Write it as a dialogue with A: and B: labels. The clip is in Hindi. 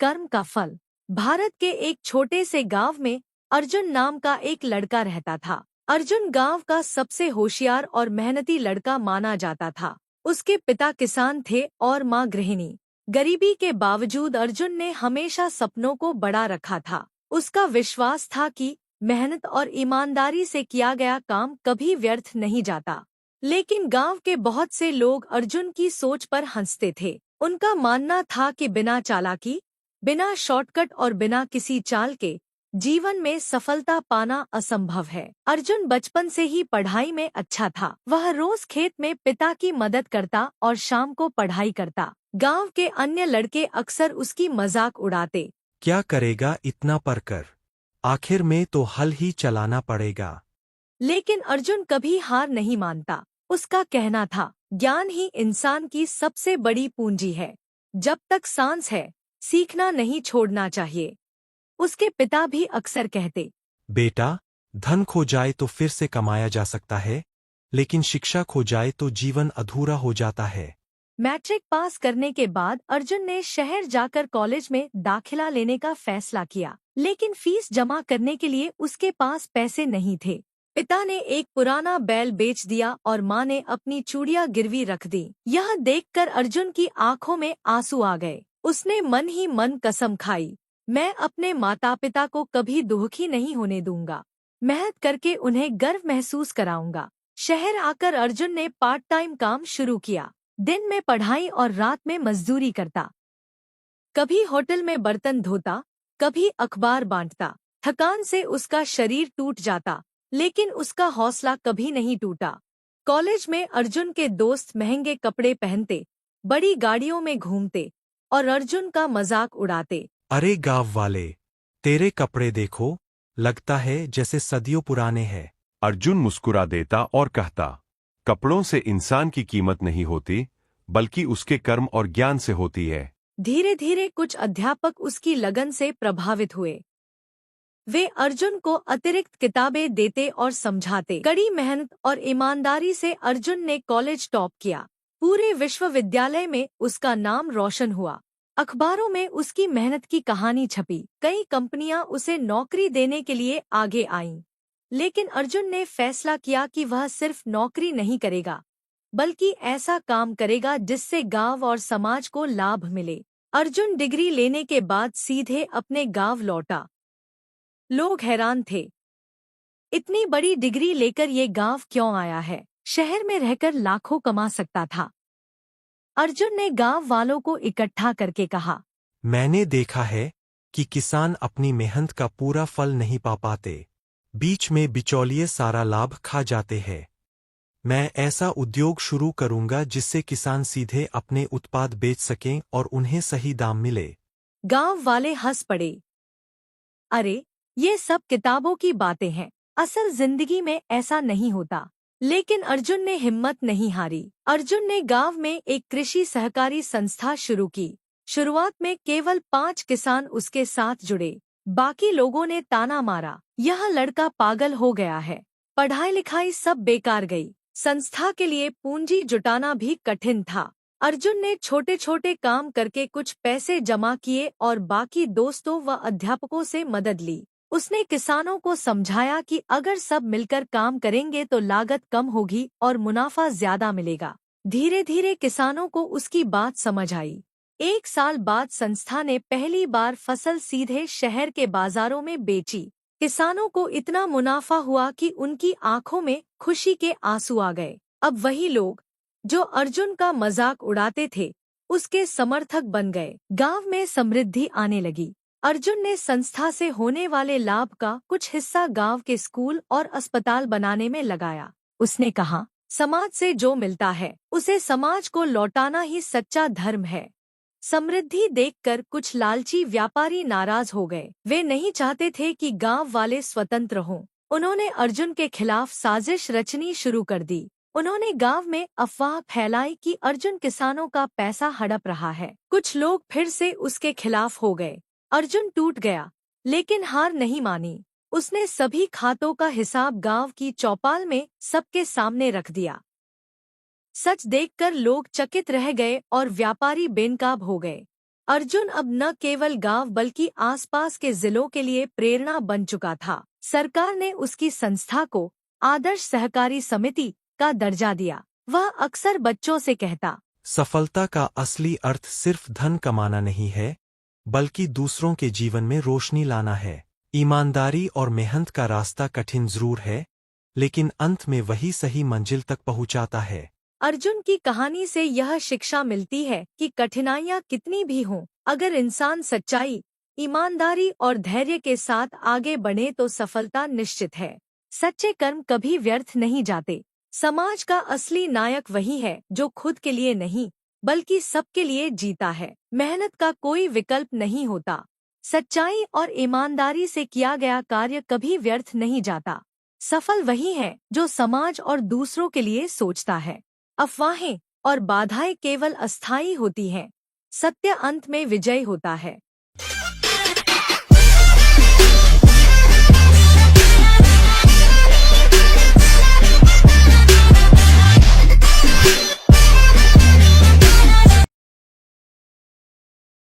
A: कर्म का फल। भारत के एक छोटे से गांव में अर्जुन नाम का एक लड़का रहता था। अर्जुन गांव का सबसे होशियार और मेहनती लड़का माना जाता था। उसके पिता किसान थे और माँ गृहिणी। गरीबी के बावजूद अर्जुन ने हमेशा सपनों को बड़ा रखा था। उसका विश्वास था कि मेहनत और ईमानदारी से किया गया काम कभी व्यर्थ नहीं जाता। लेकिन गांव के बहुत से लोग अर्जुन की सोच पर हंसते थे। उनका मानना था कि बिना चालाकी, बिना शॉर्टकट और बिना किसी चाल के जीवन में सफलता पाना असंभव है। अर्जुन बचपन से ही पढ़ाई में अच्छा था। वह रोज खेत में पिता की मदद करता और शाम को पढ़ाई करता। गांव के अन्य लड़के अक्सर उसकी मजाक उड़ाते।
B: क्या करेगा इतना पढ़कर? आखिर में तो हल ही चलाना पड़ेगा।
A: लेकिन अर्जुन कभी हार नहीं मानता। उसका कहना था, ज्ञान ही इंसान की सबसे बड़ी पूंजी है। जब तक सांस है, सीखना नहीं छोड़ना चाहिए। उसके पिता भी अक्सर कहते,
B: बेटा, धन खो जाए तो फिर से कमाया जा सकता है, लेकिन शिक्षा खो जाए तो जीवन अधूरा हो जाता है।
A: मैट्रिक पास करने के बाद अर्जुन ने शहर जाकर कॉलेज में दाखिला लेने का फैसला किया। लेकिन फीस जमा करने के लिए उसके पास पैसे नहीं थे। पिता ने एक पुराना बैल बेच दिया और माँ ने अपनी चूड़ियां गिरवी रख दी। यह देखकर अर्जुन की आंखों में आंसू आ गए। उसने मन ही मन कसम खाई, मैं अपने माता पिता को कभी दुखी नहीं होने दूंगा। मेहनत करके उन्हें गर्व महसूस कराऊंगा। शहर आकर अर्जुन ने पार्ट टाइम काम शुरू किया। दिन में पढ़ाई और रात में मजदूरी करता। कभी होटल में बर्तन धोता, कभी अखबार बांटता। थकान से उसका शरीर टूट जाता, लेकिन उसका हौसला कभी नहीं टूटा। कॉलेज में अर्जुन के दोस्त महंगे कपड़े पहनते, बड़ी गाड़ियों में घूमते और अर्जुन का मजाक उड़ाते।
B: अरे गाँव वाले, तेरे कपड़े देखो, लगता है जैसे सदियों पुराने हैं।
C: अर्जुन मुस्कुरा देता और कहता, कपड़ों से इंसान की कीमत नहीं होती, बल्कि उसके कर्म और ज्ञान से होती है।
A: धीरे धीरे कुछ अध्यापक उसकी लगन से प्रभावित हुए। वे अर्जुन को अतिरिक्त किताबें देते और समझाते। कड़ी मेहनत और ईमानदारी से अर्जुन ने कॉलेज टॉप किया। पूरे विश्वविद्यालय में उसका नाम रोशन हुआ। अखबारों में उसकी मेहनत की कहानी छपी। कई कंपनियां उसे नौकरी देने के लिए आगे आईं। लेकिन अर्जुन ने फैसला किया कि वह सिर्फ नौकरी नहीं करेगा, बल्कि ऐसा काम करेगा जिससे गांव और समाज को लाभ मिले। अर्जुन डिग्री लेने के बाद सीधे अपने गांव लौटा। लोग हैरान थे, इतनी बड़ी डिग्री लेकर ये गांव क्यों आया है? शहर में रहकर लाखों कमा सकता था। अर्जुन ने गांव वालों को इकट्ठा करके कहा,
B: मैंने देखा है कि किसान अपनी मेहनत का पूरा फल नहीं पा पाते। बीच में बिचौलिए सारा लाभ खा जाते हैं। मैं ऐसा उद्योग शुरू करूंगा जिससे किसान सीधे अपने उत्पाद बेच सकें और उन्हें सही दाम मिले।
A: गांव वाले हंस पड़े। अरे, ये सब किताबों की बातें हैं, असल जिंदगी में ऐसा नहीं होता। लेकिन अर्जुन ने हिम्मत नहीं हारी। अर्जुन ने गांव में एक कृषि सहकारी संस्था शुरू की। शुरुआत में केवल 5 किसान उसके साथ जुड़े। बाकी लोगों ने ताना मारा, यह लड़का पागल हो गया है। पढ़ाई लिखाई सब बेकार गई। संस्था के लिए पूंजी जुटाना भी कठिन था। अर्जुन ने छोटे छोटे काम करके कुछ पैसे जमा किए और बाकी दोस्तों व अध्यापकों से मदद ली। उसने किसानों को समझाया कि अगर सब मिलकर काम करेंगे तो लागत कम होगी और मुनाफा ज्यादा मिलेगा। धीरे धीरे किसानों को उसकी बात समझ आई। 1 साल बाद संस्था ने पहली बार फसल सीधे शहर के बाजारों में बेची। किसानों को इतना मुनाफा हुआ कि उनकी आंखों में खुशी के आंसू आ गए। अब वही लोग जो अर्जुन का मजाक उड़ाते थे, उसके समर्थक बन गए। गांव में समृद्धि आने लगी। अर्जुन ने संस्था से होने वाले लाभ का कुछ हिस्सा गांव के स्कूल और अस्पताल बनाने में लगाया। उसने कहा, समाज से जो मिलता है उसे समाज को लौटाना ही सच्चा धर्म है। समृद्धि देखकर कुछ लालची व्यापारी नाराज हो गए। वे नहीं चाहते थे कि गांव वाले स्वतंत्र हों। उन्होंने अर्जुन के खिलाफ साजिश रचनी शुरू कर दी। उन्होंने गांव में अफवाह फैलाई कि अर्जुन किसानों का पैसा हड़प रहा है। कुछ लोग फिर से उसके खिलाफ हो गए। अर्जुन टूट गया, लेकिन हार नहीं मानी। उसने सभी खातों का हिसाब गांव की चौपाल में सबके सामने रख दिया। सच देखकर लोग चकित रह गए और व्यापारी बेनकाब हो गए। अर्जुन अब न केवल गांव बल्कि आसपास के जिलों के लिए प्रेरणा बन चुका था। सरकार ने उसकी संस्था को आदर्श सहकारी समिति का दर्जा दिया। वह अक्सर बच्चों से कहता,
B: सफलता का असली अर्थ सिर्फ धन कमाना नहीं है, बल्कि दूसरों के जीवन में रोशनी लाना है। ईमानदारी और मेहनत का रास्ता कठिन जरूर है, लेकिन अंत में वही सही मंजिल तक पहुंचाता है।
A: अर्जुन की कहानी से यह शिक्षा मिलती है कि कठिनाइयाँ कितनी भी हों, अगर इंसान सच्चाई, ईमानदारी और धैर्य के साथ आगे बढ़े तो सफलता निश्चित है। सच्चे कर्म कभी व्यर्थ नहीं जाते। समाज का असली नायक वही है जो खुद के लिए नहीं, बल्कि सबके लिए जीता है। मेहनत का कोई विकल्प नहीं होता। सच्चाई और ईमानदारी से किया गया कार्य कभी व्यर्थ नहीं जाता। सफल वही है जो समाज और दूसरों के लिए सोचता है। अफवाहें और बाधाएं केवल अस्थायी होती हैं। सत्य अंत में विजय होता है।